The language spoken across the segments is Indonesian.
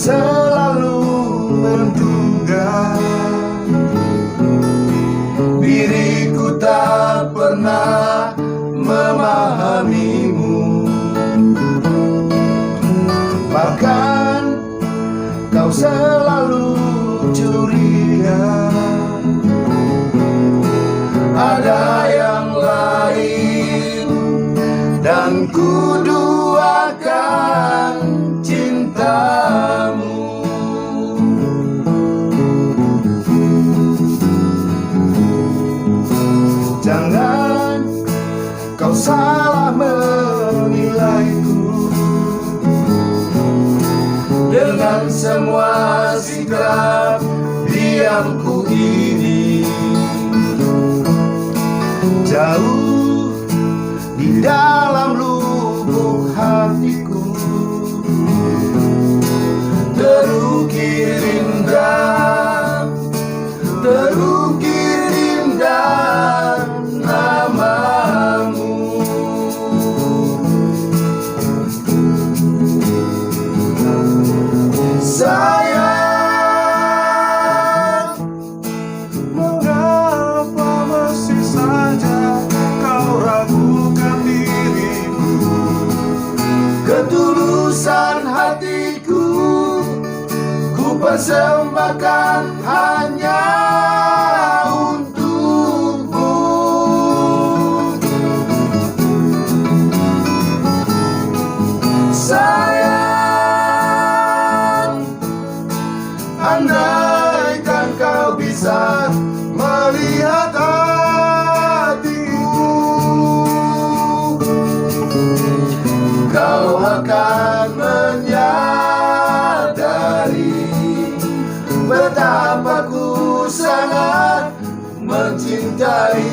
selalu menduga diriku tak pernah memahamimu. Bahkan kau selalu curiga ada yang lain, dan ku duakan cintamu. Jangan kau salah menilaiku dengan semua sikap diamku ini. Jauh di dalam lubuk hatiku terukir indah, terukir indah namamu. Sayang, mengapa masih saja kau ragukan diriku? Ketulusan hatiku ku persembahkan hanya untukmu. Sayang, andaikan kau bisa melihat hatiku, kau akan menyadari betapa ku sangat mencintaimu.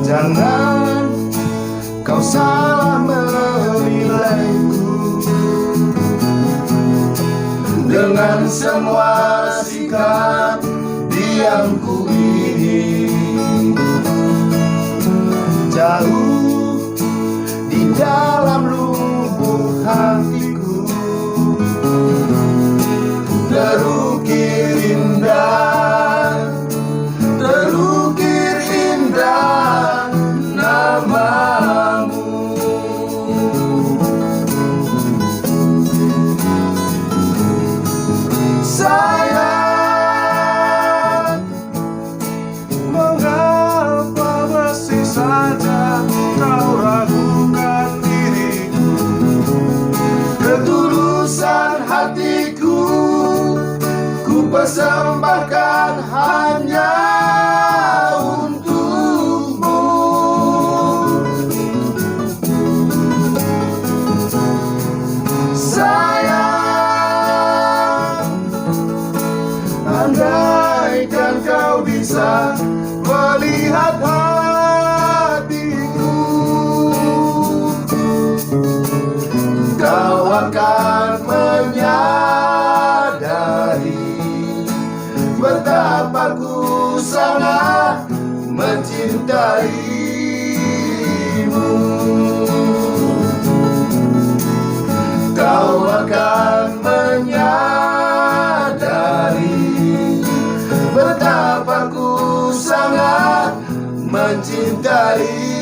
Jangan kau salah menilaiku dengan semua sikap diamku ini. Jauh di dalam lubuk hatiku terukir indah, terukir indah namamu. Sayang, mengapa masih saja kau ragukan diriku? Ketulusan hatiku ku persembahkan hanya untukmu. Sayang, andaikan kau bisa melihat hatiku, kau akan menyadari betapa ku sangat mencintaimu. Kau akan menyadari betapa ku sangat mencintaimu.